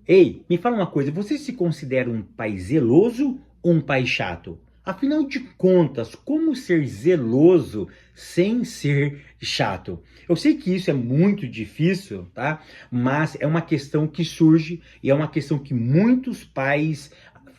Ei, me fala uma coisa, você se considera um pai zeloso ou um pai chato? Afinal de contas, como ser zeloso sem ser chato? Eu sei que isso é muito difícil, tá? Mas é uma questão que surge e é uma questão que muitos pais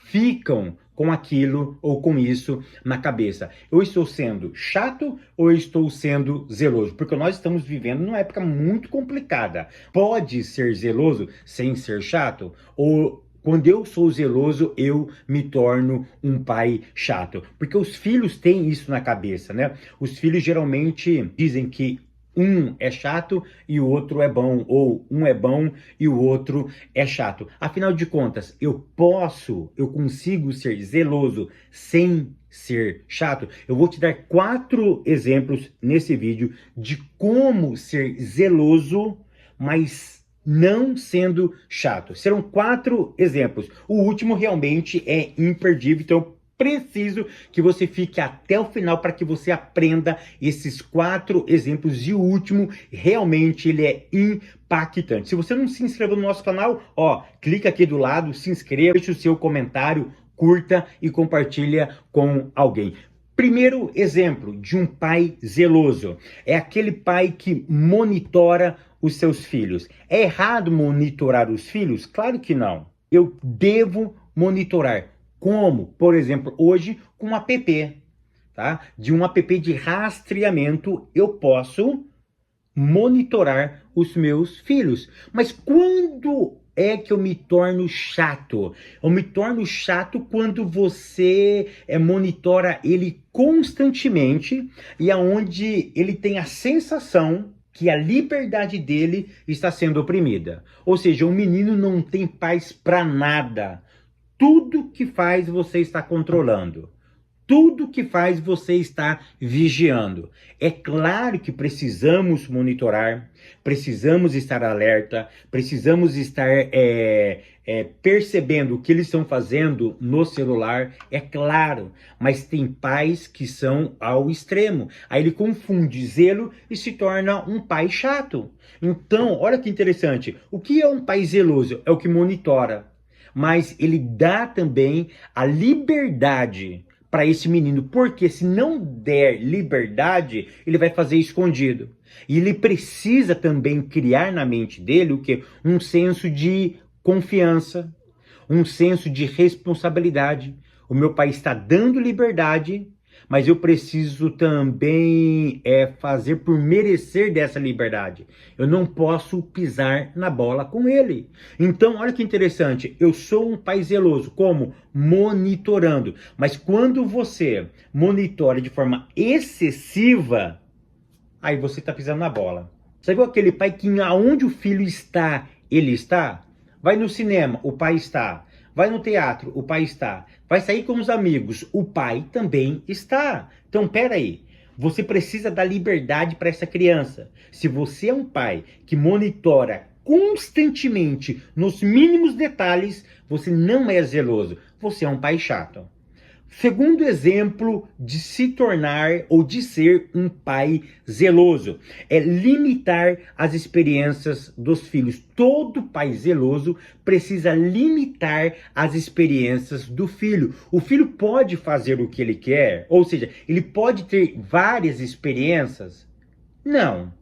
ficam com aquilo ou com isso na cabeça. Eu estou sendo chato ou eu estou sendo zeloso? Porque nós estamos vivendo numa época muito complicada. Pode ser zeloso sem ser chato? Ou quando eu sou zeloso, eu me torno um pai chato? Porque os filhos têm isso na cabeça, né? Os filhos geralmente dizem que um é chato e o outro é bom, ou um é bom e o outro é chato. Afinal de contas, eu consigo ser zeloso sem ser chato? Eu vou te dar 4 exemplos nesse vídeo de como ser zeloso, mas não sendo chato. Serão 4 exemplos. O último realmente é imperdível, então eu preciso que você fique até o final para que você aprenda esses 4 exemplos. E o último, realmente, ele é impactante. Se você não se inscreveu no nosso canal, ó, clica aqui do lado, se inscreva, deixe o seu comentário, curta e compartilha com alguém. Primeiro exemplo de um pai zeloso é aquele pai que monitora os seus filhos. É errado monitorar os filhos? Claro que não. Eu devo monitorar. Como, por exemplo, hoje com um app, tá? De um app de rastreamento, eu posso monitorar os meus filhos. Mas quando é que eu me torno chato? Eu me torno chato quando você monitora ele constantemente e aonde ele tem a sensação que a liberdade dele está sendo oprimida. Ou seja, o menino não tem paz para nada. Tudo que faz você está controlando. Tudo que faz você está vigiando. É claro que precisamos monitorar, precisamos estar alerta, precisamos estar percebendo o que eles estão fazendo no celular, é claro. Mas tem pais que são ao extremo. Aí ele confunde zelo e se torna um pai chato. Então, olha que interessante. O que é um pai zeloso? É o que monitora. Mas ele dá também a liberdade para esse menino, porque se não der liberdade, ele vai fazer escondido. E ele precisa também criar na mente dele o quê? Um senso de confiança, um senso de responsabilidade. O meu pai está dando liberdade, mas eu preciso também fazer por merecer dessa liberdade. Eu não posso pisar na bola com ele. Então, olha que interessante. Eu sou um pai zeloso. Como? Monitorando. Mas quando você monitora de forma excessiva, aí você está pisando na bola. Você viu aquele pai que aonde o filho está, ele está? Vai no cinema, o pai está. Vai no teatro, o pai está. Vai sair com os amigos, o pai também está. Então, peraí. Você precisa dar liberdade para essa criança. Se você é um pai que monitora constantemente, nos mínimos detalhes, você não é zeloso. Você é um pai chato. Segundo exemplo de se tornar ou de ser um pai zeloso é limitar as experiências dos filhos. Todo pai zeloso precisa limitar as experiências do filho. O filho pode fazer o que ele quer, ou seja, ele pode ter várias experiências? Não.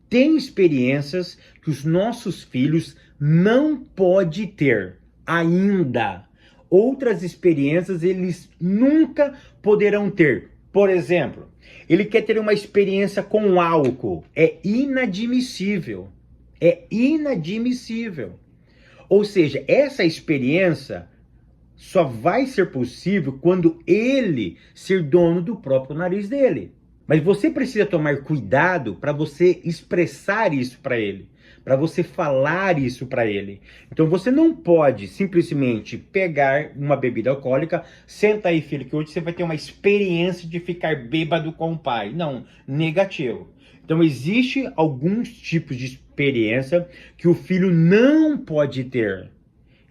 Tem experiências que os nossos filhos não podem ter ainda. Outras experiências eles nunca poderão ter. Por exemplo, ele quer ter uma experiência com álcool. É inadmissível. É inadmissível. Ou seja, essa experiência só vai ser possível quando ele ser dono do próprio nariz dele. Mas você precisa tomar cuidado para você expressar isso para ele, para você falar isso para ele. Então você não pode simplesmente pegar uma bebida alcoólica, senta aí, filho, que hoje você vai ter uma experiência de ficar bêbado com o pai. Não, negativo. Então existe alguns tipos de experiência que o filho não pode ter.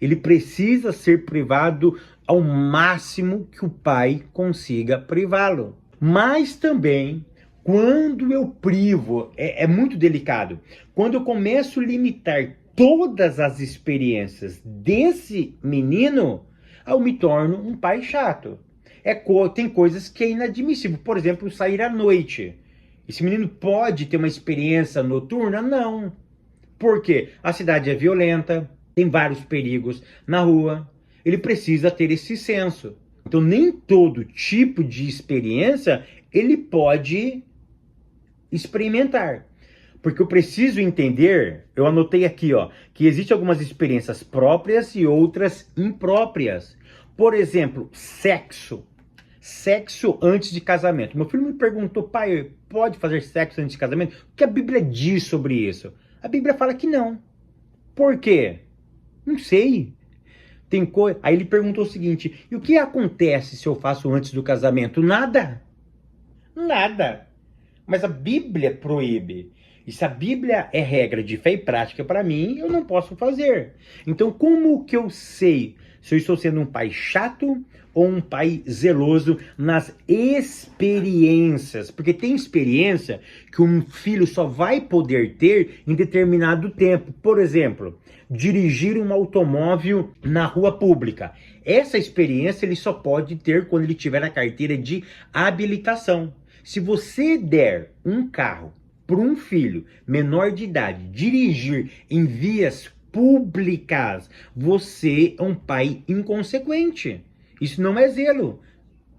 Ele precisa ser privado ao máximo que o pai consiga privá-lo. Mas também, quando eu privo, é muito delicado. Quando eu começo a limitar todas as experiências desse menino, eu me torno um pai chato. Tem coisas que é inadmissível. Por exemplo, sair à noite. Esse menino pode ter uma experiência noturna? Não. Por quê? A cidade é violenta, tem vários perigos na rua. Ele precisa ter esse senso. Então, nem todo tipo de experiência ele pode experimentar. Porque eu preciso entender, eu anotei aqui, ó, que existem algumas experiências próprias e outras impróprias. Por exemplo, sexo. Sexo antes de casamento. Meu filho me perguntou, pai, pode fazer sexo antes de casamento? O que a Bíblia diz sobre isso? A Bíblia fala que não. Por quê? Não sei. Aí ele perguntou o seguinte, e o que acontece se eu faço antes do casamento? Nada. Nada. Mas a Bíblia proíbe. E se a Bíblia é regra de fé e prática para mim, eu não posso fazer. Então, como que eu sei se eu estou sendo um pai chato ou um pai zeloso nas experiências? Porque tem experiência que um filho só vai poder ter em determinado tempo. Por exemplo, dirigir um automóvel na rua pública. Essa experiência ele só pode ter quando ele tiver a carteira de habilitação. Se você der um carro para um filho menor de idade dirigir em vias públicas, você é um pai inconsequente. Isso não é zelo.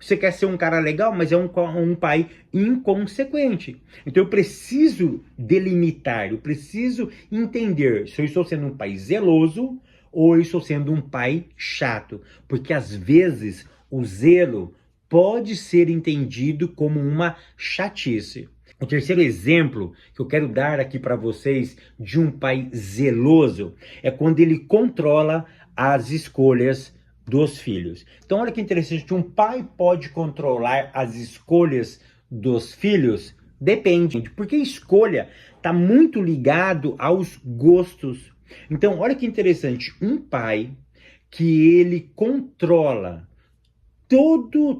Você quer ser um cara legal, mas é um pai inconsequente. Então eu preciso delimitar, eu preciso entender se eu estou sendo um pai zeloso ou eu estou sendo um pai chato. Porque às vezes o zelo pode ser entendido como uma chatice. O terceiro exemplo que eu quero dar aqui para vocês de um pai zeloso é quando ele controla as escolhas dos filhos. Então olha que interessante, um pai pode controlar as escolhas dos filhos? Depende, porque escolha está muito ligado aos gostos. Então olha que interessante, um pai que ele controla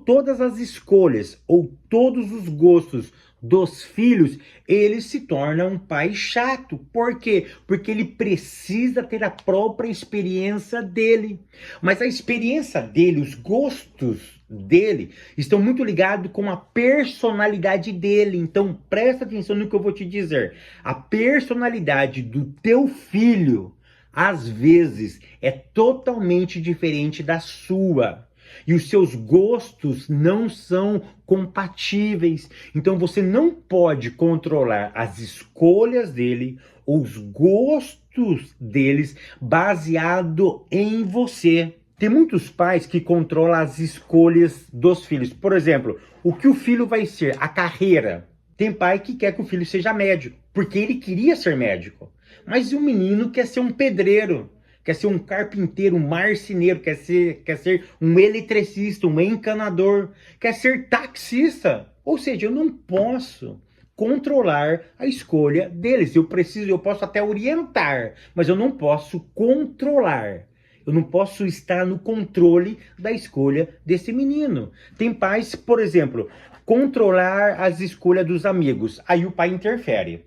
todas as escolhas ou todos os gostos dos filhos, ele se torna um pai chato. Por quê? Porque ele precisa ter a própria experiência dele. Mas a experiência dele, os gostos dele, estão muito ligados com a personalidade dele. Então presta atenção no que eu vou te dizer. A personalidade do teu filho, às vezes, é totalmente diferente da sua. E os seus gostos não são compatíveis. Então você não pode controlar as escolhas dele, os gostos deles, baseado em você. Tem muitos pais que controlam as escolhas dos filhos. Por exemplo, o que o filho vai ser, a carreira. Tem pai que quer que o filho seja médico, porque ele queria ser médico. Mas o menino quer ser um pedreiro. Quer ser um carpinteiro, um marceneiro, quer ser um eletricista, um encanador, quer ser taxista. Ou seja, eu não posso controlar a escolha deles. Eu posso até orientar, mas eu não posso controlar. Eu não posso estar no controle da escolha desse menino. Tem pais, por exemplo, controlar as escolhas dos amigos. Aí o pai interfere.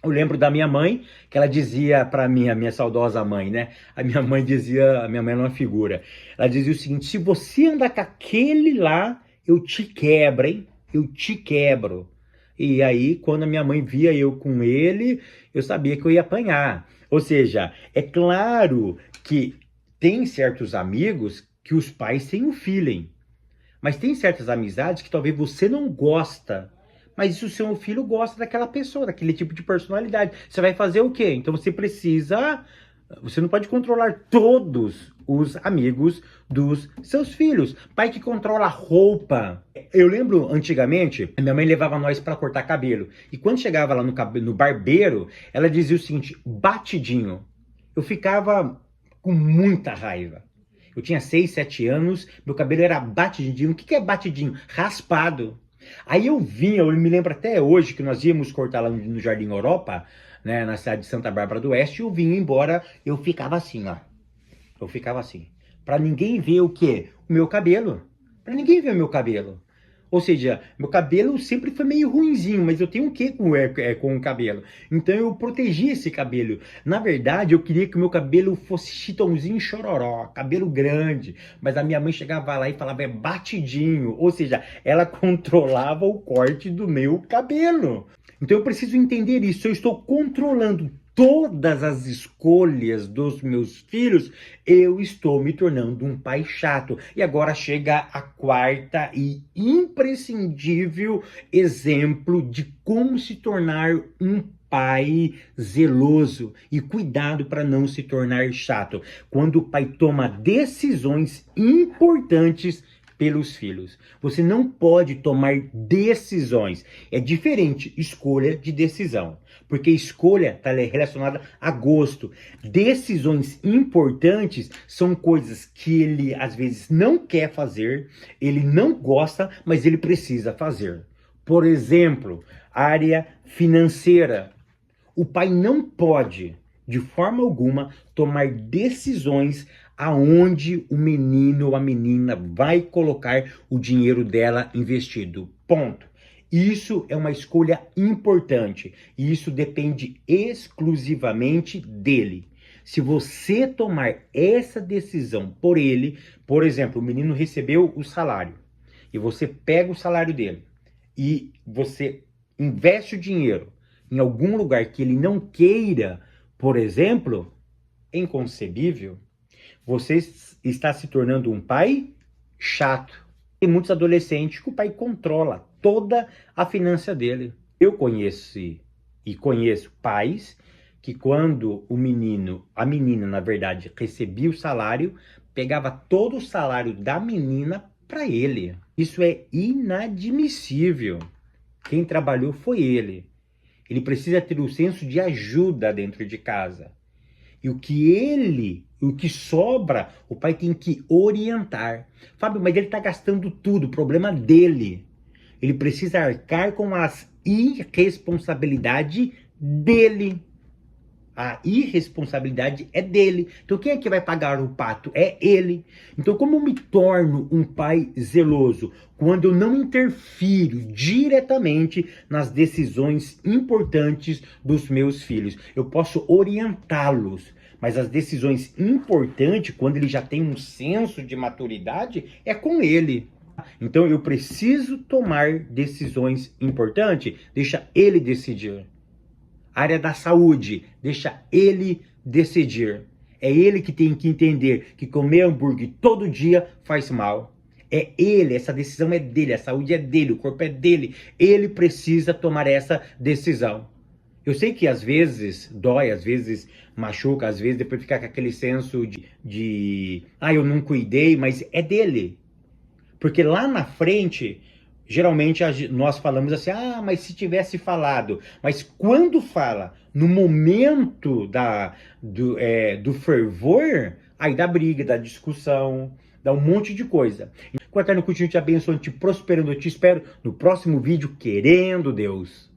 Eu lembro da minha mãe, que ela dizia para mim, a minha saudosa mãe, né? A minha mãe era uma figura. Ela dizia o seguinte, se você andar com aquele lá, eu te quebro, hein? Eu te quebro. E aí, quando a minha mãe via eu com ele, eu sabia que eu ia apanhar. Ou seja, é claro que tem certos amigos que os pais têm um feeling. Mas tem certas amizades que talvez você não gosta. Mas se o seu filho gosta daquela pessoa, daquele tipo de personalidade, você vai fazer o quê? Então você não pode controlar todos os amigos dos seus filhos. Pai que controla a roupa. Eu lembro, antigamente, minha mãe levava nós para cortar cabelo. E quando chegava lá no barbeiro, ela dizia o seguinte, batidinho. Eu ficava com muita raiva. Eu tinha 6, 7 anos, meu cabelo era batidinho. O que é batidinho? Raspado. Aí eu me lembro até hoje que nós íamos cortar lá no Jardim Europa, né, na cidade de Santa Bárbara do Oeste, eu vinha embora, eu ficava assim, ó. Eu ficava assim. Pra ninguém ver o quê? O meu cabelo. Pra ninguém ver o meu cabelo. Ou seja, meu cabelo sempre foi meio ruinzinho, mas eu tenho o quê com o cabelo? Então eu protegi esse cabelo. Na verdade, eu queria que o meu cabelo fosse chitãozinho chororó, cabelo grande. Mas a minha mãe chegava lá e falava, é batidinho. Ou seja, ela controlava o corte do meu cabelo. Então eu preciso entender isso. Eu estou controlando todas as escolhas dos meus filhos, eu estou me tornando um pai chato. E agora chega a quarta e imprescindível exemplo de como se tornar um pai zeloso. E cuidado para não se tornar chato. Quando o pai toma decisões importantes pelos filhos. Você não pode tomar decisões. É diferente escolha de decisão. Porque escolha está relacionada a gosto. Decisões importantes são coisas que ele às vezes não quer fazer, ele não gosta, mas ele precisa fazer. Por exemplo, área financeira. O pai não pode, de forma alguma, tomar decisões aonde o menino ou a menina vai colocar o dinheiro dela investido. Ponto. Isso é uma escolha importante e isso depende exclusivamente dele. Se você tomar essa decisão por ele, por exemplo, o menino recebeu o salário e você pega o salário dele e você investe o dinheiro em algum lugar que ele não queira, por exemplo, é inconcebível. Você está se tornando um pai chato. Tem muitos adolescentes que o pai controla toda a finança dele. Eu conheço pais que quando o menino, a menina, na verdade, recebia o salário, pegava todo o salário da menina para ele. Isso é inadmissível. Quem trabalhou foi ele. Ele precisa ter o senso de ajuda dentro de casa. E o que sobra, o pai tem que orientar. Fábio, mas ele está gastando tudo, problema dele. Ele precisa arcar com as irresponsabilidades dele. A irresponsabilidade é dele. Então quem é que vai pagar o pato? É ele. Então como eu me torno um pai zeloso? Quando eu não interfiro diretamente nas decisões importantes dos meus filhos. Eu posso orientá-los, mas as decisões importantes, quando ele já tem um senso de maturidade, é com ele. Então eu preciso tomar decisões importantes, deixa ele decidir. Área da saúde, deixa ele decidir. É ele que tem que entender que comer hambúrguer todo dia faz mal. É ele, essa decisão é dele, a saúde é dele, o corpo é dele. Ele precisa tomar essa decisão. Eu sei que às vezes dói, às vezes machuca, às vezes depois fica com aquele senso de eu não cuidei, mas é dele. Porque lá na frente, geralmente nós falamos assim, mas se tivesse falado. Mas quando fala no momento do fervor, aí dá briga, dá discussão, dá um monte de coisa. Que o Eterno continue te abençoando, te prosperando. Eu te espero no próximo vídeo, querendo Deus.